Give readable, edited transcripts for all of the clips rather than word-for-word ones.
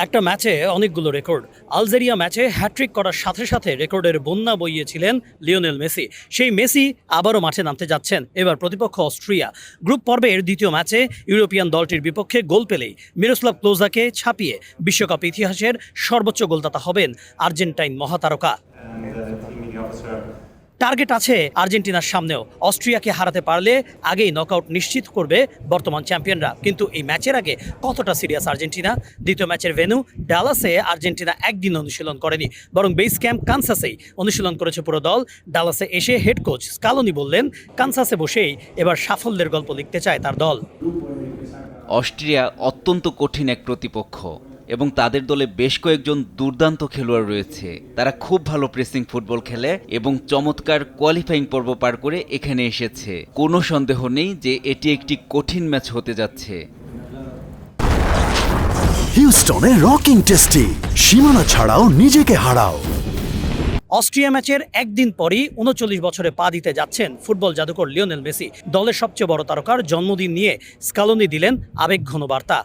একটা ম্যাচে অনেকগুলো রেকর্ড। আলজেরিয়া ম্যাচে হ্যাট্রিক করার সাথে সাথে রেকর্ডের বন্যা বইয়েছিলেন লিওনেল মেসি। সেই মেসি আবারও মাঠে নামতে যাচ্ছেন। এবার প্রতিপক্ষ অস্ট্রিয়া। গ্রুপ পর্বের দ্বিতীয় ম্যাচে ইউরোপিয়ান দলটির বিপক্ষে গোল পেলেই মিরোস্লাভ ক্লোজাকে ছাপিয়ে বিশ্বকাপ ইতিহাসের সর্বোচ্চ গোলদাতা হবেন আর্জেন্টাইন মহাতারকা। টার্গেট আছে আর্জেন্টিনার সামনেও। অস্ট্রিয়াকে হারাতে পারলে আগেই নকআউট নিশ্চিত করবে বর্তমান চ্যাম্পিয়নরা। কিন্তু এই ম্যাচের আগে কতটা সিরিয়াস আর্জেন্টিনা? দ্বিতীয় ম্যাচের ভেন্যু ডালাসে আর্জেন্টিনা একদিন অনুশীলন করেনি, বরং বেস ক্যাম্প কানসাসেই অনুশীলন করেছে পুরো দল। ডালাসে এসে হেড কোচ স্কালোনি বললেন, কানসাসে বসেই এবার সাফল্যের গল্প লিখতে চায় তার দল। অস্ট্রিয়া অত্যন্ত কঠিন এক প্রতিপক্ষ এবং তাদের দলে বেশ কয়েকজন দুর্দান্ত খেলোয়াড় রয়েছে। তারা খুব ভালো প্রেসিং ফুটবল খেলে এবং চমৎকার কোয়ালিফাইং পর্ব পার করে এখানে এসেছে। কোনো সন্দেহ নেই যে এটি একটি কঠিন ম্যাচ হতে যাচ্ছে। হিউস্টনে রকিং টেস্টি, সীমানা ছাড়াও নিজেকে হারাও। অস্ট্রিয়া ম্যাচের একদিন পরই ৩৯ বছরে পা দিতে যাচ্ছেন ফুটবল জাদুকর লিওনেল মেসি। দলের সবচেয়ে বড় তারকার জন্মদিন নিয়ে স্কালোনি দিলেন আবেগঘন বার্তা।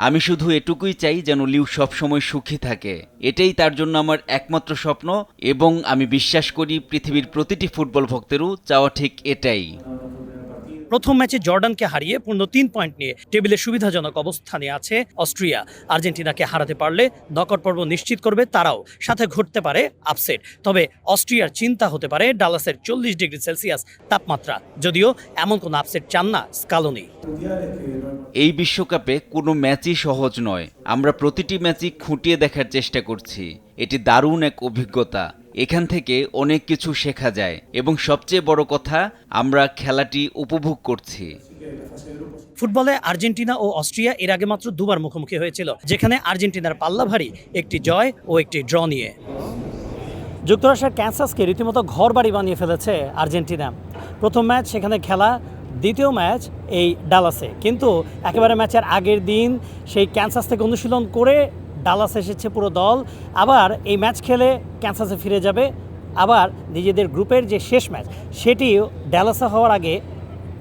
আমি শুধু এটুকুই চাই যেন লিউ সবসময় সুখী থাকে। এটাই তার জন্য আমার একমাত্র স্বপ্ন এবং আমি বিশ্বাস করি পৃথিবীর প্রতিটি ফুটবল ভক্তেরও চাওয়া ঠিক এটাই। প্রথম ম্যাচে জর্ডানকে হারিয়ে পূর্ণ ৩ পয়েন্ট নিয়ে টেবিলে সুবিধাজনক অবস্থানে আছে অস্ট্রিয়া। আর্জেন্টিনাকে হারাতে পারলে নকআউট পর্ব নিশ্চিত করবে তারাও। সাথে ঘটতে পারে আপসেট। তবে অস্ট্রিয়ার চিন্তা হতে পারে ডালাসের ৪০ ডিগ্রি সেলসিয়াস তাপমাত্রা। যদিও এমন কোনো আপসেট চান না স্কালোনি। এই বিশ্বকাপে কোনো ম্যাচই সহজ নয়। আমরা প্রতিটি ম্যাচই খুঁটিয়ে দেখার চেষ্টা করছি। এটি দারুণ এক অভিজ্ঞতা। এখান থেকে অনেক কিছু শেখা যায় এবং সবচেয়ে বড় কথা, আমরা খেলাটি উপভোগ করছি। ফুটবলে আর্জেন্টিনা ও অস্ট্রিয়া এর আগে মাত্র দুবার মুখোমুখি হয়েছিল, যেখানে আর্জেন্টিনার পাল্লা ভারী, একটি জয় ও একটি ড্র নিয়ে। যুক্তরাষ্ট্রের ক্যানসাসকে রীতিমতো ঘর বাড়ি বানিয়ে ফেলেছে আর্জেন্টিনা। প্রথম ম্যাচ সেখানে খেলা, দ্বিতীয় ম্যাচ এই ডালাসে। কিন্তু একেবারে ম্যাচের আগের দিন সেই ক্যানসাস থেকে অনুশীলন করে ডালাস এসেছে পুরো দল। আবার এই ম্যাচ খেলে ক্যানসাসে ফিরে যাবে। আবার নিজেদের গ্রুপের যে শেষ ম্যাচ সেটিও ডালাসে হওয়ার আগে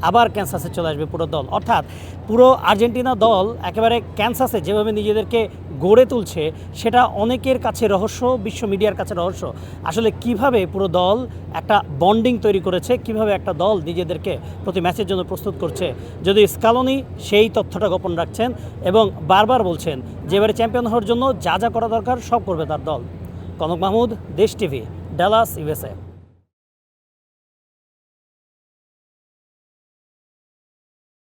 আবার ক্যানসাসে চলে আসবে পুরো দল। অর্থাৎ পুরো আর্জেন্টিনা দল একেবারে ক্যানসাসে যেভাবে নিজেদেরকে গড়ে তুলছে, সেটা অনেকের কাছে রহস্য, বিশ্ব মিডিয়ার কাছে রহস্য। আসলে কিভাবে পুরো দল একটা বন্ডিং তৈরি করেছে, কিভাবে একটা দল নিজেদেরকে প্রতি ম্যাচের জন্য প্রস্তুত করছে। যদি স্কালোনি সেই তথ্যটা গোপন রাখছেন এবং বারবার বলছেন যে এবারে চ্যাম্পিয়ন হওয়ার জন্য যা যা করা দরকার সব করবে তার দল। কনক মাহমুদ, দেশ টিভি, ডালাস, ইউএসএ।